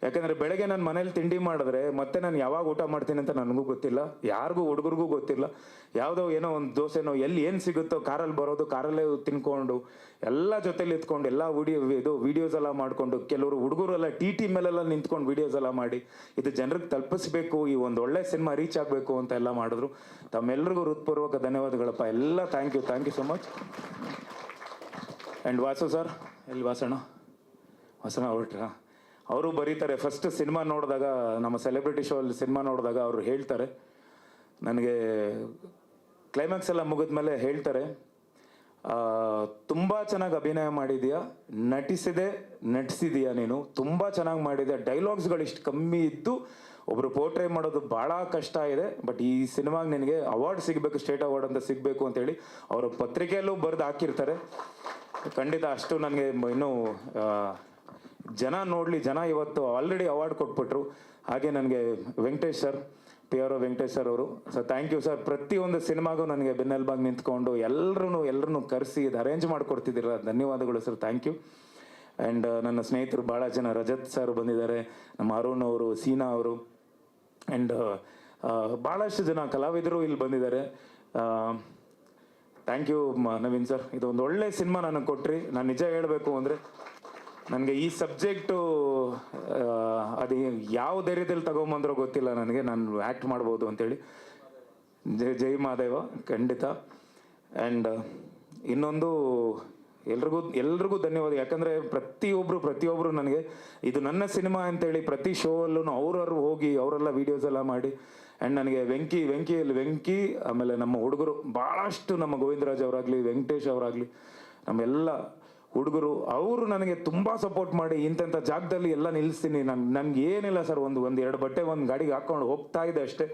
ಯಾಕಂದರೆ ಬೆಳಗ್ಗೆ ನಾನು ಮನೇಲಿ ತಿಂಡಿ ಮಾಡಿದ್ರೆ ಮತ್ತೆ ನಾನು ಯಾವಾಗ ಊಟ ಮಾಡ್ತೀನಿ ಅಂತ ನನಗೂ ಗೊತ್ತಿಲ್ಲ, ಯಾರಿಗೂ ಹುಡುಗರಿಗೂ ಗೊತ್ತಿಲ್ಲ. ಯಾವುದೋ ಏನೋ ಒಂದು ದೋಸೆನೋ ಎಲ್ಲಿ ಏನು ಸಿಗುತ್ತೋ ಕಾರಲ್ಲಿ ಬರೋದು, ಕಾರಲ್ಲೇ ತಿನ್ಕೊಂಡು ಎಲ್ಲ ಜೊತೆಲಿ ಇತ್ಕೊಂಡು ಎಲ್ಲ ವೀಡಿಯೋಸ್ ಎಲ್ಲ ಮಾಡಿಕೊಂಡು, ಕೆಲವರು ಹುಡುಗರೆಲ್ಲ ಟಿ ಮೇಲೆಲ್ಲ ನಿಂತ್ಕೊಂಡು ವೀಡಿಯೋಸ್ ಎಲ್ಲ ಮಾಡಿ ಇದು ಜನರಿಗೆ ತಲುಪಿಸ್ಬೇಕು, ಈ ಒಂದು ಒಳ್ಳೆ ಸಿನಿಮಾ ರೀಚ್ ಆಗಬೇಕು ಅಂತ ಎಲ್ಲ ಮಾಡಿದ್ರು. ತಮ್ಮೆಲ್ಲರಿಗೂ ಹೃತ್ಪೂರ್ವಕ ಧನ್ಯವಾದಗಳಪ್ಪ ಎಲ್ಲ. Thank you so much. And Vasu sir, ಎಲ್ಲಿ ವಾಸಣ್ಣ ಹೊರಟ್ರಾ? ಅವರು ಬರೀತಾರೆ, ಫಸ್ಟ್ ಸಿನಿಮಾ ನೋಡಿದಾಗ, ನಮ್ಮ ಸೆಲೆಬ್ರಿಟಿ ಶೋ ಅಲ್ಲಿ ಸಿನಿಮಾ ನೋಡಿದಾಗ ಅವರು ಹೇಳ್ತಾರೆ ನನಗೆ, ಕ್ಲೈಮ್ಯಾಕ್ಸ್ ಎಲ್ಲ ಮುಗಿದ್ಮೇಲೆ ಹೇಳ್ತಾರೆ, ತುಂಬ ಚೆನ್ನಾಗಿ ಅಭಿನಯ ಮಾಡಿದೀಯಾ, ನಟಿಸಿದೀಯಾ ನೀನು, ತುಂಬ ಚೆನ್ನಾಗಿ ಮಾಡಿದೆಯಾ, ಡೈಲಾಗ್ಸ್ಗಳು ಇಷ್ಟು ಕಮ್ಮಿ ಇದ್ದು ಒಬ್ಬರು ಪೋರ್ಟ್ರೇ ಮಾಡೋದು ಭಾಳ ಕಷ್ಟ ಇದೆ, ಬಟ್ ಈ ಸಿನಿಮಾಗೆ ನಿನಗೆ ಅವಾರ್ಡ್ ಸಿಗಬೇಕು, ಸ್ಟೇಟ್ ಅವಾರ್ಡ್ ಅಂತ ಸಿಗಬೇಕು ಅಂತೇಳಿ ಅವರು ಪತ್ರಿಕೆಯಲ್ಲೂ ಬರೆದು ಹಾಕಿರ್ತಾರೆ. ಖಂಡಿತ ಅಷ್ಟು ನನಗೆ ಇನ್ನೂ ಜನ ನೋಡಲಿ, ಜನ ಇವತ್ತು ಆಲ್ರೆಡಿ ಅವಾರ್ಡ್ ಕೊಟ್ಬಿಟ್ರು. ಹಾಗೆ ನನಗೆ Venkatesh sir, PR Venkatesh sir ಅವರು, ಸೊ ಥ್ಯಾಂಕ್ ಯು ಸರ್. ಪ್ರತಿಯೊಂದು ಸಿನಿಮಾಗೂ ನನಗೆ ಬೆನ್ನೆಲುಬಾಗಿ ನಿಂತ್ಕೊಂಡು ಎಲ್ಲರೂ ಕರೆಸಿ ಇದು ಅರೇಂಜ್ ಮಾಡಿಕೊಡ್ತಿದ್ದೀರ, ಧನ್ಯವಾದಗಳು ಸರ್, ಥ್ಯಾಂಕ್ ಯು. ಆ್ಯಂಡ್ ನನ್ನ ಸ್ನೇಹಿತರು ಭಾಳ ಜನ, ರಜತ್ ಸರ್ ಬಂದಿದ್ದಾರೆ, ನಮ್ಮ ಅರುಣ್ ಅವರು, ಸೀನಾ ಅವರು, ಆ್ಯಂಡ್ ಭಾಳಷ್ಟು ಜನ ಕಲಾವಿದರು ಇಲ್ಲಿ ಬಂದಿದ್ದಾರೆ. ಥ್ಯಾಂಕ್ ಯು ನವೀನ್ ಸರ್, ಇದೊಂದು ಒಳ್ಳೆ ಸಿನಿಮಾ ನನಗೆ ಕೊಟ್ರಿ. ನಾನು ನಿಜ ಹೇಳಬೇಕು ಅಂದರೆ ನನಗೆ ಈ ಸಬ್ಜೆಕ್ಟು ಅದು ಯಾವ ಧೈರ್ಯದಲ್ಲಿ ತಗೊಂಬಂದ್ರೋ ಗೊತ್ತಿಲ್ಲ ನನಗೆ, ನಾನು ಆ್ಯಕ್ಟ್ ಮಾಡ್ಬೋದು ಅಂತೇಳಿ. ಜೈ ಮಹಾದೇವ, ಖಂಡಿತ. ಆ್ಯಂಡ್ ಇನ್ನೊಂದು ಎಲ್ರಿಗೂ ಧನ್ಯವಾದ. ಯಾಕಂದರೆ ಪ್ರತಿಯೊಬ್ಬರು ನನಗೆ ಇದು ನನ್ನ ಸಿನಿಮಾ ಅಂತೇಳಿ ಪ್ರತಿ ಶೋ ಅಲ್ಲೂ ಅವ್ರವ್ರು ಹೋಗಿ ಅವರೆಲ್ಲ ವೀಡಿಯೋಸ್ ಎಲ್ಲ ಮಾಡಿ. ಆ್ಯಂಡ್ ನನಗೆ ವೆಂಕಿ, ಆಮೇಲೆ ನಮ್ಮ ಹುಡುಗರು ಭಾಳಷ್ಟು, ನಮ್ಮ ಗೋವಿಂದರಾಜ್ ಅವರಾಗಲಿ, ವೆಂಕಟೇಶ್ ಅವರಾಗಲಿ, ನಮ್ಮೆಲ್ಲ ಹುಡುಗರು ಅವರು ನನಗೆ ತುಂಬ ಸಪೋರ್ಟ್ ಮಾಡಿ ಇಂಥ ಜಾಗದಲ್ಲಿ ಎಲ್ಲ ನಿಲ್ಲಿಸ್ತೀನಿ. ನನ್ಗೆ ಏನಿಲ್ಲ ಸರ್, ಎರಡು ಬಟ್ಟೆ ಒಂದು ಗಾಡಿಗೆ ಹಾಕ್ಕೊಂಡು ಹೋಗ್ತಾ ಇದೆ ಅಷ್ಟೇ.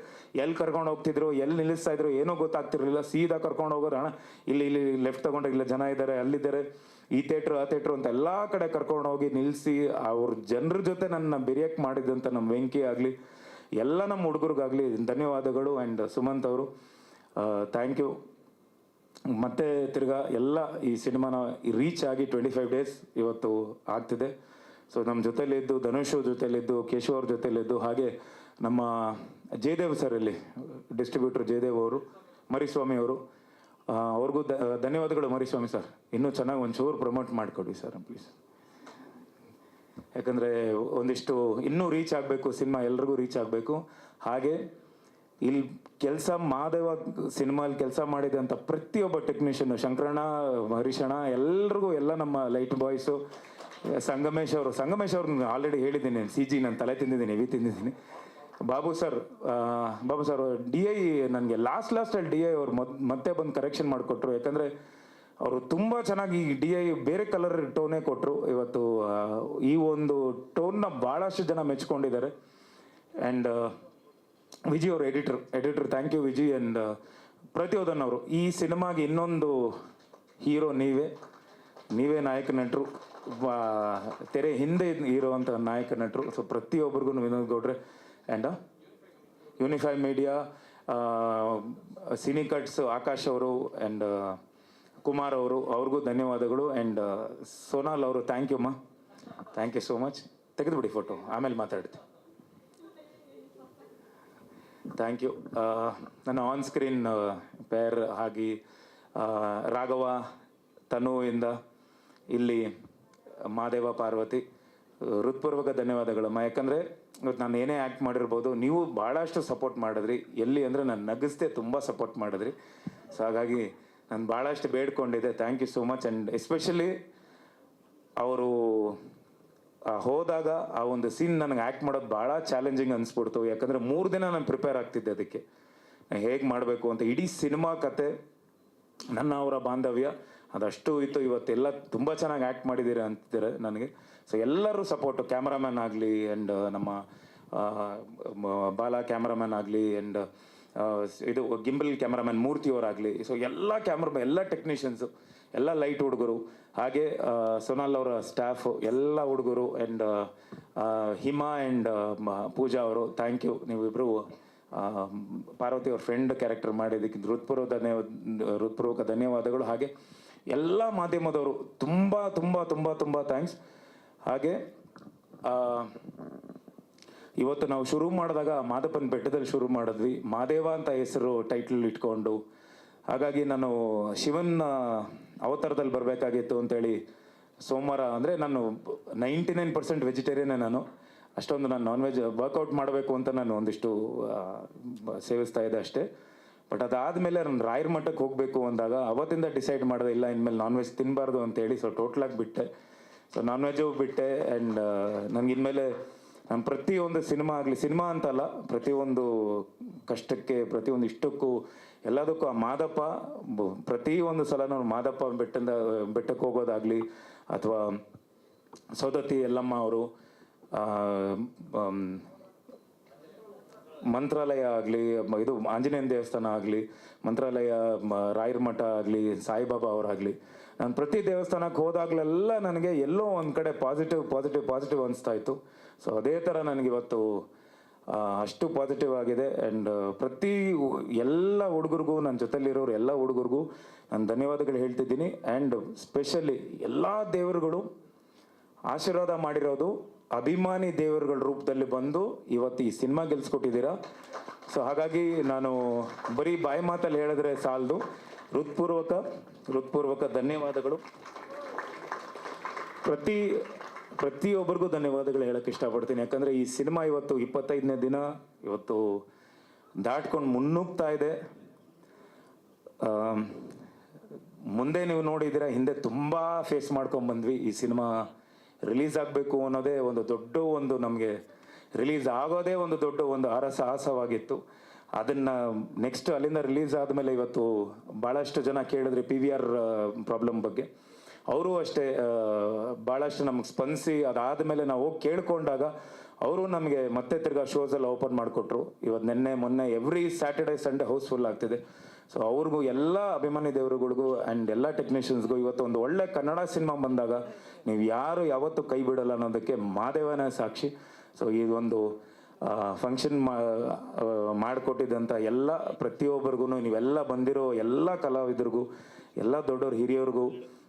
ಎಲ್ಲಿ ಕರ್ಕೊಂಡು ಹೋಗ್ತಿದ್ರು, ಎಲ್ಲಿ ನಿಲ್ಲಿಸ್ತಾ ಇದ್ರು ಏನೋ ಗೊತ್ತಾಗ್ತಿರ್ಲಿಲ್ಲ. ಸೀದಾ ಕರ್ಕೊಂಡು ಹೋಗೋರು, ಅಣ್ಣ ಇಲ್ಲಿ ಲೆಫ್ಟ್ ತಗೊಂಡ್ರೆ ಇಲ್ಲ ಜನ ಇದ್ದಾರೆ, ಅಲ್ಲಿದ್ದಾರೆ, ಈ ಥಿಯೇಟ್ರು ಆ ಥಿಯೇಟ್ರು ಅಂತ ಎಲ್ಲ ಕಡೆ ಕರ್ಕೊಂಡು ಹೋಗಿ ನಿಲ್ಲಿಸಿ ಅವ್ರ ಜನರ ಜೊತೆ ನನ್ನ ಬೆರೆಯಕ್ಕೆ ಮಾಡಿದಂಥ ನಮ್ಮ ವೆಂಕಿ ಆಗಲಿ, ಎಲ್ಲ ನಮ್ಮ ಹುಡುಗರಿಗಾಗಲಿ ಧನ್ಯವಾದಗಳು. ಆ್ಯಂಡ್ ಸುಮಂತ್ ಅವರು ಥ್ಯಾಂಕ್ ಯು. ಮತ್ತೆ ತಿರ್ಗಾ ಎಲ್ಲ ಈ ಸಿನಿಮಾನ ರೀಚ್ ಆಗಿ 25 ಡೇಸ್ ಇವತ್ತು ಆಗ್ತಿದೆ. ಸೊ ನಮ್ಮ ಜೊತೆಲಿದ್ದು, ಧನುಷ್ ಜೊತೆಲಿದ್ದು, ಕೇಶವ್ ಅವ್ರ ಜೊತೆಲಿದ್ದು, ಹಾಗೆ ನಮ್ಮ ಜಯದೇವ್ ಸರ್, ಇಲ್ಲಿ ಡಿಸ್ಟ್ರಿಬ್ಯೂಟರ್ ಜಯದೇವ್ ಅವರು, ಮರಿಸ್ವಾಮಿ ಅವರು, ಅವ್ರಿಗೂ ಧನ್ಯವಾದಗಳು. ಮರಿಸ್ವಾಮಿ ಸರ್, ಇನ್ನೂ ಚೆನ್ನಾಗಿ ಒಂಚೂರು ಪ್ರಮೋಟ್ ಮಾಡಿಕೊಡಿ ಸರ್ ಪ್ಲೀಸ್. ಯಾಕಂದರೆ ಒಂದಿಷ್ಟು ಇನ್ನೂ ರೀಚ್ ಆಗಬೇಕು ಸಿನಿಮಾ, ಎಲ್ರಿಗೂ ರೀಚ್ ಆಗಬೇಕು. ಹಾಗೆ ಇಲ್ಲಿ ಮಹಾದೇವ ಸಿನಿಮಾಲ್ಲಿ ಕೆಲಸ ಮಾಡಿದಂಥ ಪ್ರತಿಯೊಬ್ಬ ಟೆಕ್ನಿಷಿಯನ್, ಶಂಕರಣ್ಣ, ಹರೀಶಣ್ಣ, ಎಲ್ರಿಗೂ, ಎಲ್ಲ ನಮ್ಮ ಲೈಟ್ ಬಾಯ್ಸು, ಸಂಗಮೇಶ್ ಅವ್ರನ್ನ ಆಲ್ರೆಡಿ ಹೇಳಿದ್ದೀನಿ, CG ನಾನು ತಲೆ ತಿಂದಿದ್ದೀನಿ. ಬಾಬು ಸರ್ DI ನನಗೆ ಲಾಸ್ಟಲ್ಲಿ DI ಅವ್ರು ಮತ್ತೆ ಬಂದು ಕರೆಕ್ಷನ್ ಮಾಡಿಕೊಟ್ರು. ಯಾಕಂದರೆ ಅವರು ತುಂಬ ಚೆನ್ನಾಗಿ DI ಬೇರೆ ಕಲರ್ ಟೋನೇ ಕೊಟ್ಟರು. ಇವತ್ತು ಈ ಒಂದು ಟೋನ್ನ ಭಾಳಷ್ಟು ಜನ ಮೆಚ್ಕೊಂಡಿದ್ದಾರೆ. ಆ್ಯಂಡ್ ವಿಜಿ ಅವರು editor thank you Viji. And ಪ್ರತಿಯೊಂದನ್ನು ಅವರು, ಈ ಸಿನಿಮಾಗೆ ಇನ್ನೊಂದು ಹೀರೋ ನೀವೇ ನಾಯಕ ನಟರು, ತೆರೆ ಹಿಂದೆ ಇರುವಂಥ ನಾಯಕ ನಟರು. ಸೊ ಪ್ರತಿಯೊಬ್ಬರಿಗೂ ವಿನೋದ್ ಗೌಡ್ರೆ and unify media, Cinecuts Akash ಅವರು, ಆ್ಯಂಡ್ ಕುಮಾರ್ ಅವರು, ಅವ್ರಿಗೂ ಧನ್ಯವಾದಗಳು. ಆ್ಯಂಡ್ ಸೋನಾಲ್ ಅವರು ಥ್ಯಾಂಕ್ ಯು ಅಮ್ಮ, ಥ್ಯಾಂಕ್ ಯು ಸೋ ಮಚ್. ತೆಗೆದುಬಿಡಿ ಫೋಟೋ, ಆಮೇಲೆ ಮಾತಾಡ್ತೀನಿ. Thank you. ನನ್ನ ಆನ್ ಸ್ಕ್ರೀನ್ ಪೇರ್ ಆಗಿ ರಾಘವ ತನುವಿಂದ ಇಲ್ಲಿ ಮಹಾದೇವ ಪಾರ್ವತಿ, ಹೃತ್ಪೂರ್ವಕ ಧನ್ಯವಾದಗಳಮ್ಮ. ಯಾಕಂದರೆ ಇವತ್ತು ನಾನು ಏನೇ ಆ್ಯಕ್ಟ್ ಮಾಡಿರ್ಬೋದು, ನೀವು ಭಾಳಷ್ಟು ಸಪೋರ್ಟ್ ಮಾಡಿದ್ರಿ. ಎಲ್ಲಿ ಅಂದರೆ ನಾನು ನಗಿಸ್ದೆ ತುಂಬ ಸಪೋರ್ಟ್ ಮಾಡಿದ್ರಿ. ಸೊ ಹಾಗಾಗಿ ನಾನು ಭಾಳಷ್ಟು ಬೇಡ್ಕೊಂಡಿದ್ದೆ. Thank you so much. And especially ಅವರು ಹೋದಾಗ ಆ ಒಂದು ಸೀನ್ ನನಗೆ ಆ್ಯಕ್ಟ್ ಮಾಡೋದು ಭಾಳ ಚಾಲೆಂಜಿಂಗ್ ಅನಿಸ್ಬಿಡ್ತು. ಯಾಕಂದರೆ 3 ದಿನ ನಾನು ಪ್ರಿಪೇರ್ ಆಗ್ತಿದ್ದೆ ಅದಕ್ಕೆ, ಹೇಗೆ ಮಾಡಬೇಕು ಅಂತ. ಇಡೀ ಸಿನಿಮಾ ಕತೆ, ನನ್ನ ಅವರ ಬಾಂಧವ್ಯ ಅದಷ್ಟು ಇತ್ತು. ಇವತ್ತೆಲ್ಲ ತುಂಬ ಚೆನ್ನಾಗಿ ಆ್ಯಕ್ಟ್ ಮಾಡಿದ್ದೀರಾ ಅಂತಿದ್ದಾರೆ ನನಗೆ. ಸೊ ಎಲ್ಲರೂ ಸಪೋರ್ಟು, ಕ್ಯಾಮ್ರಾಮ್ಯಾನ್ ಆಗಲಿ, ಆ್ಯಂಡ್ ನಮ್ಮ ಬಾಲ ಕ್ಯಾಮ್ರಾಮ್ಯಾನ್ ಆಗಲಿ, ಆ್ಯಂಡ್ ಇದು ಗಿಂಬಲ್ ಕ್ಯಾಮ್ರಾಮ್ಯಾನ್ ಮೂರ್ತಿಯವರಾಗಲಿ, ಸೊ ಎಲ್ಲ ಟೆಕ್ನಿಷಿಯನ್ಸು, ಎಲ್ಲ ಲೈಟ್ ಹುಡುಗರು, ಹಾಗೆ ಸೋನಾಲ್ ಅವರ ಸ್ಟಾಫು, ಎಲ್ಲ ಹುಡುಗರು, ಆ್ಯಂಡ್ ಹಿಮಾ ಆ್ಯಂಡ್ ಪೂಜಾ ಅವರು ಥ್ಯಾಂಕ್ ಯು. ನೀವಿಬ್ಬರು ಪಾರ್ವತಿ ಅವ್ರ ಫ್ರೆಂಡ್ ಕ್ಯಾರೆಕ್ಟರ್ ಮಾಡಿದ್ದಕ್ಕೆ ಹೃತ್ಪೂರ್ವಕ ಧನ್ಯವಾದಗಳು. ಹಾಗೆ ಎಲ್ಲ ಮಾಧ್ಯಮದವರು ತುಂಬ ತುಂಬ ತುಂಬ ತುಂಬ ಥ್ಯಾಂಕ್ಸ್. ಹಾಗೆ ಇವತ್ತು ನಾವು ಶುರು ಮಾಡಿದಾಗ ಮಾದಪ್ಪನ ಬೆಟ್ಟದಲ್ಲಿ ಶುರು ಮಾಡಿದ್ವಿ, ಮಾದೇವ ಅಂತ ಹೆಸರು ಟೈಟಲ್ ಇಟ್ಕೊಂಡು. ಹಾಗಾಗಿ ನಾನು ಶಿವನ್ ಅವತಾರದಲ್ಲಿ ಬರಬೇಕಾಗಿತ್ತು ಅಂತೇಳಿ ಸೋಮವಾರ, ಅಂದರೆ ನಾನು 99% ವೆಜಿಟೇರಿಯನ್ನೇ. ನಾನು ಅಷ್ಟೊಂದು ನಾನು ನಾನ್ ವೆಜ್ ವರ್ಕೌಟ್ ಮಾಡಬೇಕು ಅಂತ ನಾನು ಒಂದಿಷ್ಟು ಸೇವಿಸ್ತಾ ಇದ್ದೆ ಅಷ್ಟೇ. ಬಟ್ ಅದಾದಮೇಲೆ ನಾನು ರಾಯರ ಮಠಕ್ಕೆ ಹೋಗಬೇಕು ಅಂದಾಗ ಅವತ್ತಿಂದ ಡಿಸೈಡ್ ಮಾಡಿದೆ, ಇಲ್ಲ ಇನ್ಮೇಲೆ ನಾನ್ ವೆಜ್ ತಿನ್ನಬಾರ್ದು ಅಂತೇಳಿ. ಸೊ ಟೋಟ್ಲಾಗಿ ಬಿಟ್ಟೆ. ಸೊ ನಾನ್ ವೆಜ್ಜು ಬಿಟ್ಟೆ. ಆ್ಯಂಡ್ ನನಗೆ ಇನ್ಮೇಲೆ ನಾನು ಪ್ರತಿಯೊಂದು ಸಿನಿಮಾ ಆಗಲಿ, ಸಿನಿಮಾ ಅಂತಲ್ಲ, ಪ್ರತಿಯೊಂದು ಕಷ್ಟಕ್ಕೆ, ಪ್ರತಿಯೊಂದು ಇಷ್ಟಕ್ಕೂ, ಎಲ್ಲದಕ್ಕೂ ಆ ಮಾದಪ್ಪ ಪ್ರತಿಯೊಂದು ಸಲ ನಾನು ಮಾದಪ್ಪ ಬೆಟ್ಟಕ್ಕೆ ಹೋಗೋದಾಗಲಿ, ಅಥವಾ ಸೌದತ್ತಿ ಎಲ್ಲಮ್ಮ ಅವರು ಮಂತ್ರಾಲಯ ಆಗಲಿ, ಇದು ಆಂಜನೇಯನ ದೇವಸ್ಥಾನ ಆಗಲಿ, ಮಂತ್ರಾಲಯ, ರಾಯರ ಮಠ ಆಗಲಿ, ಸಾಯಿಬಾಬಾ ಅವರಾಗಲಿ, ನಾನು ಪ್ರತಿ ದೇವಸ್ಥಾನಕ್ಕೆ ಹೋದಾಗಲೆಲ್ಲ ನನಗೆ ಎಲ್ಲೋ ಒಂದು ಕಡೆ ಪಾಸಿಟಿವ್ ಅನಿಸ್ತಾ ಇತ್ತು. ಸೊ ಅದೇ ಥರ ನನಗಿವತ್ತು ಅಷ್ಟು ಪಾಸಿಟಿವ್ ಆಗಿದೆ. ಆ್ಯಂಡ್ ಎಲ್ಲ ಹುಡುಗರಿಗೂ, ನನ್ನ ಜೊತೆಲಿರೋರು ಎಲ್ಲ ಹುಡುಗರಿಗೂ ನಾನು ಧನ್ಯವಾದಗಳು ಹೇಳ್ತಿದ್ದೀನಿ. ಆ್ಯಂಡ್ ಸ್ಪೆಷಲಿ ಎಲ್ಲ ದೇವರುಗಳು ಆಶೀರ್ವಾದ ಮಾಡಿರೋದು ಅಭಿಮಾನಿ ದೇವರುಗಳ ರೂಪದಲ್ಲಿ ಬಂದು ಇವತ್ತು ಈ ಸಿನಿಮಾ ಗೆಲ್ಸ್ಕೊಟ್ಟಿದ್ದೀರಾ. ಸೊ ಹಾಗಾಗಿ ನಾನು ಬರೀ ಬಾಯಿ ಮಾತಲ್ಲಿ ಹೇಳಿದ್ರೆ ಸಾಲದು, ಹೃತ್ಪೂರ್ವಕ ಧನ್ಯವಾದಗಳು. ಪ್ರತಿಯೊಬ್ಬರಿಗೂ ಧನ್ಯವಾದಗಳು ಹೇಳಕ್ಕೆ ಇಷ್ಟಪಡ್ತೀನಿ. ಯಾಕಂದರೆ ಈ ಸಿನಿಮಾ ಇವತ್ತು 25ನೇ ದಿನ ಇವತ್ತು ದಾಟ್ಕೊಂಡು ಮುನ್ನುಗ್ತಾ ಇದೆ. ಮುಂದೆ ನೀವು ನೋಡಿದ್ದೀರಾ, ಹಿಂದೆ ತುಂಬ ಫೇಸ್ ಮಾಡ್ಕೊಂಡು ಬಂದ್ವಿ. ಈ ಸಿನಿಮಾ ರಿಲೀಸ್ ಆಗಬೇಕು ಅನ್ನೋದೇ ಒಂದು ನಮಗೆ ರಿಲೀಸ್ ಆಗೋದೇ ಒಂದು ದೊಡ್ಡ ಸಾಹಸವಾಗಿತ್ತು. ಅದನ್ನು ನೆಕ್ಸ್ಟ್ ಅಲ್ಲಿಂದ ರಿಲೀಸ್ ಆದಮೇಲೆ ಇವತ್ತು ಭಾಳಷ್ಟು ಜನ ಕೇಳಿದ್ರಿ PVR ಪ್ರಾಬ್ಲಮ್ ಬಗ್ಗೆ. ಅವರು ಅಷ್ಟೇ ಭಾಳಷ್ಟು ನಮಗೆ ಸ್ಪಂದಿಸಿ, ಅದಾದಮೇಲೆ ನಾವು ಹೋಗಿ ಕೇಳ್ಕೊಂಡಾಗ ಅವರು ನಮಗೆ ಮತ್ತೆ ತಿರ್ಗಾ ಶೋಸ್ ಎಲ್ಲ ಓಪನ್ ಮಾಡಿಕೊಟ್ರು. ಇವತ್ತು ನಿನ್ನೆ ಮೊನ್ನೆ ಎವ್ರಿ ಸ್ಯಾಟರ್ಡೆ ಸಂಡೇ ಹೌಸ್ಫುಲ್ ಆಗ್ತಿದೆ. ಸೊ ಅವ್ರಿಗೂ, ಎಲ್ಲ ಅಭಿಮಾನಿ ದೇವರುಗಳಿಗೂ ಆ್ಯಂಡ್ ಎಲ್ಲ ಟೆಕ್ನಿಷಿಯನ್ಸ್ಗೂ ಇವತ್ತು ಒಂದು ಒಳ್ಳೆ ಕನ್ನಡ ಸಿನಿಮಾ ಬಂದಾಗ ನೀವು ಯಾರು ಯಾವತ್ತೂ ಕೈ ಬಿಡಲ್ಲ ಅನ್ನೋದಕ್ಕೆ ಮಾದೇವನೇ ಸಾಕ್ಷಿ. ಸೊ ಇದೊಂದು ಫಂಕ್ಷನ್ ಮಾಡಿಕೊಟ್ಟಿದ್ದಂಥ ಪ್ರತಿಯೊಬ್ಬರಿಗೂ, ನೀವೆಲ್ಲ ಬಂದಿರೋ ಎಲ್ಲ ಕಲಾವಿದರಿಗೂ, ಎಲ್ಲ ದೊಡ್ಡವ್ರು ಹಿರಿಯವ್ರಿಗೂ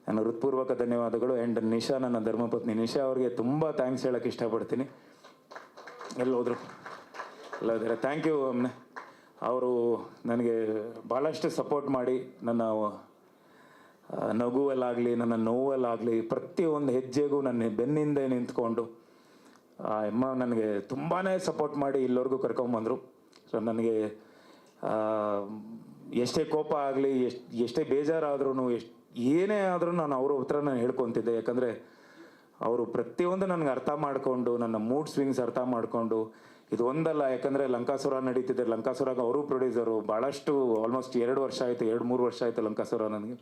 ನಾನು ಹೃತ್ಪೂರ್ವಕ ಧನ್ಯವಾದಗಳು. ಆ್ಯಂಡ್ ನಿಶಾ, ನನ್ನ ಧರ್ಮಪತ್ನಿ ನಿಶಾ ಅವ್ರಿಗೆ ತುಂಬ ಥ್ಯಾಂಕ್ಸ್ ಹೇಳೋಕ್ಕೆ ಇಷ್ಟಪಡ್ತೀನಿ. ಎಲ್ಲೋದ್ರು ಥ್ಯಾಂಕ್ ಯು ಅಮ್ಮನೆ. ಅವರು ನನಗೆ ಭಾಳಷ್ಟು ಸಪೋರ್ಟ್ ಮಾಡಿ, ನನ್ನ ನಗುವಲ್ಲಾಗಲಿ, ನನ್ನ ನೋವಲ್ಲಾಗಲಿ, ಪ್ರತಿಯೊಂದು ಹೆಜ್ಜೆಗೂ ನನ್ನ ಬೆನ್ನಿಂದ ನಿಂತ್ಕೊಂಡು ಅಮ್ಮ ನನಗೆ ತುಂಬಾ ಸಪೋರ್ಟ್ ಮಾಡಿ ಇಲ್ಲಿವರೆಗೂ ಕರ್ಕೊಂಬಂದರು. ಸೊ ನನಗೆ ಎಷ್ಟೇ ಕೋಪ ಆಗಲಿ, ಎಷ್ಟೇ ಬೇಜಾರಾದ್ರೂ, ಏನೇ ಆದರೂ ನಾನು ಅವ್ರ ಹತ್ರ ನಾನು ಹೇಳ್ಕೊತಿದ್ದೆ. ಯಾಕಂದರೆ ಅವರು ಪ್ರತಿಯೊಂದು ನನಗೆ ಅರ್ಥ ಮಾಡಿಕೊಂಡು, ನನ್ನ ಮೂಡ್ ಸ್ವಿಂಗ್ಸ್ ಅರ್ಥ ಮಾಡಿಕೊಂಡು, ಇದು ಒಂದಲ್ಲ, ಯಾಕಂದರೆ ಲಂಕಾಸುರ ನಡೀತಿದೆ, ಲಂಕಾಸುರಾಗ ಅವರು ಪ್ರೊಡ್ಯೂಸರು. ಭಾಳಷ್ಟು ಆಲ್ಮೋಸ್ಟ್ 2 ವರ್ಷ ಆಯಿತು, 2-3 ವರ್ಷ ಆಯಿತು ಲಂಕಾಸುರ ನನಗೆ.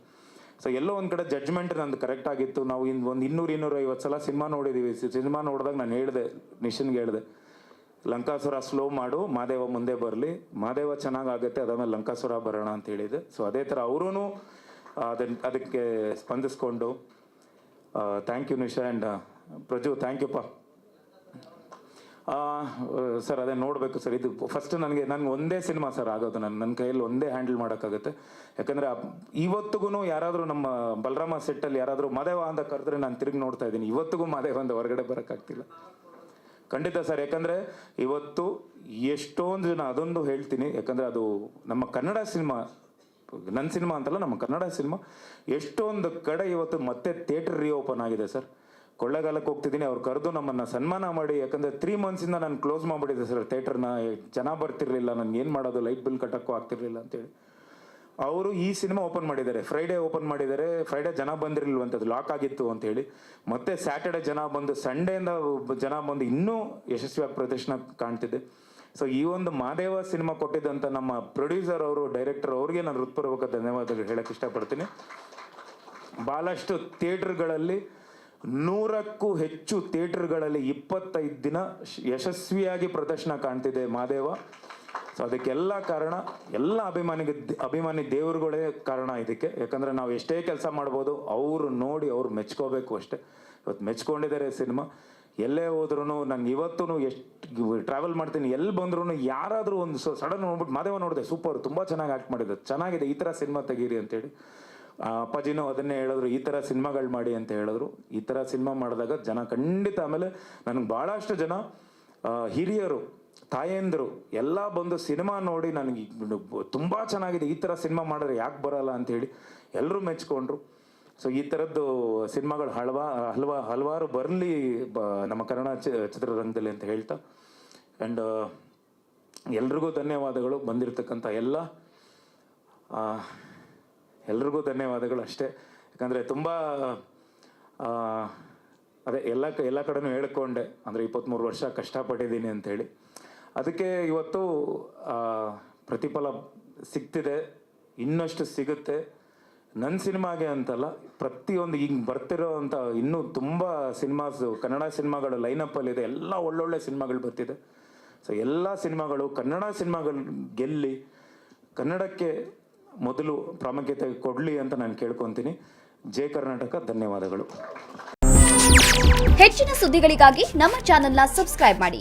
ಸೊ ಎಲ್ಲೋ ಒಂದು ಕಡೆ ಜಡ್ಜ್ಮೆಂಟ್ ನಂದು ಕರೆಕ್ಟ್ ಆಗಿತ್ತು. ನಾವು ಒಂದು 200-250 ಸಲ ಸಿನಿಮಾ ನೋಡಿದ್ದೀವಿ. ಸಿನಿಮಾ ನೋಡಿದಾಗ ನಾನು ಹೇಳಿದೆ, ನಿಶನ್ಗೆ ಹೇಳಿದೆ, ಲಂಕಾಸುರ ಸ್ಲೋ ಮಾಡು, ಮಾದೇವ ಮುಂದೆ ಬರಲಿ, ಮಾದೇವ ಚೆನ್ನಾಗಾಗುತ್ತೆ, ಅದಾದ್ಮೇಲೆ ಲಂಕಾಸುರ ಬರೋಣ ಅಂತ ಹೇಳಿದೆ. ಸೊ ಅದೇ ಥರ ಅವರೂ ಅದಕ್ಕೆ ಸ್ಪಂದಿಸ್ಕೊಂಡು thank you Nisha. And Praju, thank ಯುಪ್ಪ. ಸರ್ ಅದೇ ನೋಡಬೇಕು ಸರ್, ಇದು ಫಸ್ಟ್ ನನಗೆ ಒಂದೇ ಸಿನಿಮಾ ಸರ್ ಆಗೋದು. ನನ್ನ ಕೈಯಲ್ಲಿ ಒಂದೇ ಹ್ಯಾಂಡಲ್ ಮಾಡೋಕ್ಕಾಗುತ್ತೆ. ಯಾಕಂದರೆ ಇವತ್ತಿಗೂ ಯಾರಾದರೂ ನಮ್ಮ ಬಲರಾಮ ಸೆಟ್ಟಲ್ಲಿ ಯಾರಾದರೂ ಮಾದೇವ ಅಂತ ಕರೆದ್ರೆ ನಾನು ತಿರುಗಿ ನೋಡ್ತಾ ಇದ್ದೀನಿ. ಇವತ್ತಿಗೂ ಮಾದೇವ ಅಂತ ಹೊರಗಡೆ ಬರೋಕ್ಕಾಗ್ತಿಲ್ಲ. ಖಂಡಿತ ಸರ್, ಯಾಕಂದರೆ ಇವತ್ತು ಎಷ್ಟೊಂದು ಜನ, ಅದೊಂದು ಹೇಳ್ತೀನಿ, ಯಾಕಂದರೆ ಅದು ನಮ್ಮ ಕನ್ನಡ ಸಿನಿಮಾ, ನನ್ನ ಸಿನಿಮಾ ಅಂತಲ್ಲ, ನಮ್ಮ ಕನ್ನಡ ಸಿನಿಮಾ ಎಷ್ಟೊಂದು ಕಡೆ ಇವತ್ತು ಮತ್ತೆ ಥಿಯೇಟರ್ ರೀಓಪನ್ ಆಗಿದೆ ಸರ್. ಕೊಳ್ಳೇಗಾಲಕ್ಕೆ ಹೋಗ್ತಿದ್ದೀನಿ, ಅವ್ರು ಕರೆದು ನಮ್ಮನ್ನು ಸನ್ಮಾನ ಮಾಡಿ, ಯಾಕಂದರೆ 3 ಮಂತ್ಸಿಂದ ನಾನು ಕ್ಲೋಸ್ ಮಾಡಿಬಿಟ್ಟಿದ್ದೆ ಸರ್ ಥಿಯೇಟರ್ನ. ಜನ ಬರ್ತಿರ್ಲಿಲ್ಲ, ನನಗೆ ಏನು ಮಾಡೋದು, ಲೈಟ್ ಬಿಲ್ ಕಟ್ಟೋಕ್ಕೂ ಆಗ್ತಿರ್ಲಿಲ್ಲ ಅಂತೇಳಿ ಅವರು ಈ ಸಿನಿಮಾ ಓಪನ್ ಮಾಡಿದ್ದಾರೆ. ಫ್ರೈಡೇ ಓಪನ್ ಮಾಡಿದ್ದಾರೆ. ಫ್ರೈಡೇ ಜನ ಬಂದಿರಲಿಲ್ವಂಥದ್ದು, ಲಾಕ್ ಆಗಿತ್ತು ಅಂತೇಳಿ. ಮತ್ತೆ ಸ್ಯಾಟರ್ಡೆ ಜನ ಬಂದು, ಸಂಡೇಯಿಂದ ಜನ ಬಂದು ಇನ್ನೂ ಯಶಸ್ವಿಯಾಗಿ ಪ್ರದರ್ಶನ ಕಾಣ್ತಿದೆ. ಸೊ ಈ ಒಂದು ಮಾದೇವ ಸಿನಿಮಾ ಕೊಟ್ಟಿದ್ದಂಥ ನಮ್ಮ ಪ್ರೊಡ್ಯೂಸರ್ ಅವರು, ಡೈರೆಕ್ಟರ್ ಅವ್ರಿಗೆ ನಾನು ಹೃತ್ಪೂರ್ವಕ ಧನ್ಯವಾದಗಳು ಹೇಳಕ್ಕೆ ಇಷ್ಟಪಡ್ತೀನಿ. ಭಾಳಷ್ಟು ಥಿಯೇಟ್ರ್ಗಳಲ್ಲಿ, 100ಕ್ಕೂ ಹೆಚ್ಚು ಥಿಯೇಟ್ರ್ಗಳಲ್ಲಿ 25 ದಿನ ಯಶಸ್ವಿಯಾಗಿ ಪ್ರದರ್ಶನ ಕಾಣ್ತಿದೆ ಮಾದೇವ. ಸೊ ಅದಕ್ಕೆಲ್ಲ ಕಾರಣ ಎಲ್ಲ ಅಭಿಮಾನಿ ದೇವರುಗಳೇ ಕಾರಣ ಇದಕ್ಕೆ. ಯಾಕಂದರೆ ನಾವು ಎಷ್ಟೇ ಕೆಲಸ ಮಾಡ್ಬೋದು, ಅವರು ನೋಡಿ ಅವ್ರು ಮೆಚ್ಕೋಬೇಕು ಅಷ್ಟೇ. ಇವತ್ತು ಮೆಚ್ಕೊಂಡಿದ್ದಾರೆ ಸಿನಿಮಾ. ಎಲ್ಲೇ ಹೋದ್ರೂ, ನಾನು ಇವತ್ತು ಎಷ್ಟು ಟ್ರಾವೆಲ್ ಮಾಡ್ತೀನಿ, ಎಲ್ಲಿ ಬಂದ್ರೂ ಯಾರಾದರೂ ಒಂದು ಸಡನ್ ನೋಡ್ಬಿಟ್ಟು ಮಾದೇವ ನೋಡಿದೆ, ಸೂಪರ್, ತುಂಬ ಚೆನ್ನಾಗಿ ಆ್ಯಕ್ಟ್ ಮಾಡಿದೆ, ಚೆನ್ನಾಗಿದೆ, ಈ ಥರ ಸಿನಿಮಾ ತೆಗೀರಿ ಅಂತೇಳಿ. ಅಪ್ಪಾಜಿನೂ ಅದನ್ನೇ ಹೇಳಿದ್ರು, ಈ ಥರ ಸಿನಿಮಾಗಳು ಮಾಡಿ ಅಂತ ಹೇಳಿದ್ರು. ಈ ಥರ ಸಿನಿಮಾ ಮಾಡಿದಾಗ ಜನ ಖಂಡಿತ, ಆಮೇಲೆ ನನಗೆ ಭಾಳಷ್ಟು ಜನ ಹಿರಿಯರು, ತಾಯಂದರು ಎಲ್ಲ ಬಂದು ಸಿನಿಮಾ ನೋಡಿ ನನಗೆ ತುಂಬ ಚೆನ್ನಾಗಿದೆ, ಈ ಥರ ಸಿನಿಮಾ ಮಾಡಿದ್ರೆ ಯಾಕೆ ಬರಲ್ಲ ಅಂಥೇಳಿ ಎಲ್ಲರೂ ಮೆಚ್ಕೊಂಡ್ರು. ಸೊ ಈ ಥರದ್ದು ಸಿನಿಮಾಗಳು ಹಲವಾರು ಬರಲಿ ನಮ್ಮ ಕನ್ನಡ ಚಿತ್ರರಂಗದಲ್ಲಿ ಅಂತ ಹೇಳ್ತಾ, ಆ್ಯಂಡ್ ಎಲ್ರಿಗೂ ಧನ್ಯವಾದಗಳು. ಬಂದಿರತಕ್ಕಂಥ ಎಲ್ರಿಗೂ ಧನ್ಯವಾದಗಳು ಅಷ್ಟೇ. ಯಾಕಂದರೆ ತುಂಬ ಅದೇ ಎಲ್ಲ ಕಡೆನೂ ಹೇಳ್ಕೊಂಡೆ, ಅಂದರೆ 23 ವರ್ಷ ಕಷ್ಟಪಟ್ಟಿದ್ದೀನಿ ಅಂಥೇಳಿ. ಅದಕ್ಕೆ ಇವತ್ತು ಪ್ರತಿಫಲ ಸಿಗ್ತಿದೆ, ಇನ್ನಷ್ಟು ಸಿಗುತ್ತೆ. ನನ್ನ ಸಿನಿಮಾಗೆ ಅಂತಲ್ಲ, ಪ್ರತಿಯೊಂದು ಈಗ ಬರ್ತಿರೋ ಅಂಥ ಇನ್ನೂ ತುಂಬ ಕನ್ನಡ ಸಿನಿಮಾಗಳು ಲೈನಪ್ಪಲ್ಲಿದೆ, ಎಲ್ಲ ಒಳ್ಳೊಳ್ಳೆ ಸಿನಿಮಾಗಳು ಬರ್ತಿದೆ. ಸೊ ಎಲ್ಲ ಸಿನಿಮಾಗಳು, ಕನ್ನಡ ಸಿನಿಮಾಗಳು ಗೆಲ್ಲಿ ಕನ್ನಡಕ್ಕೆ ಮೊದಲು ಪ್ರಾಮುಖ್ಯತೆ ಕೊಡಲಿ ಅಂತ ನಾನು ಕೇಳ್ಕೊತೀನಿ. ಜೈ ಕರ್ನಾಟಕ. ಧನ್ಯವಾದಗಳು. ಹೆಚ್ಚಿನ ಸುದ್ದಿಗಳಿಗಾಗಿ ನಮ್ಮ ಚಾನೆಲ್ನ ಸಬ್ಸ್ಕ್ರೈಬ್ ಮಾಡಿ.